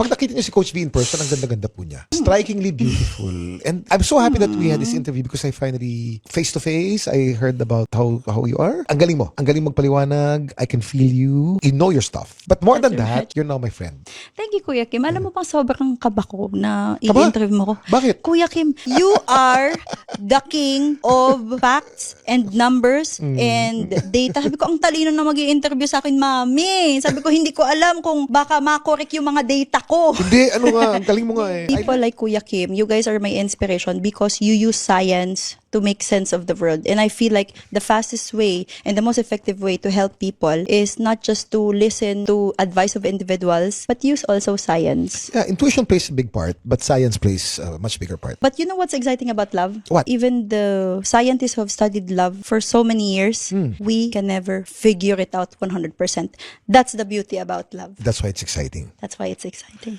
Pag nakita niyo si Coach V in person, ang ganda-ganda po niya. Strikingly beautiful. And I'm so happy that we had this interview because I finally, face-to-face, I heard about how you are. Ang galing mo. Ang galing magpaliwanag. I can feel you. You know your stuff. But more than that, you're now my friend. Thank you, Kuya Kim. Alam mo bang sobrang kaba ko na i-interview mo ko. Bakit? Kuya Kim, you are the king of facts and numbers and data. Sabi ko, ang talino na mag-i-interview sa akin, mami. Sabi ko, hindi ko alam kung baka makorek yung mga data ko. Hindi, ano nga, ang galing mo nga eh. People like Kuya Kim, you guys are my inspiration because you use science to make sense of the world. And I feel like the fastest way and the most effective way to help people is not just to listen to advice of individuals, but use also science. Yeah, intuition plays a big part, but science plays a much bigger part. But you know what's exciting about love? What? Even the scientists who have studied love for so many years, we can never figure it out 100%. That's the beauty about love. That's why it's exciting. That's why it's exciting.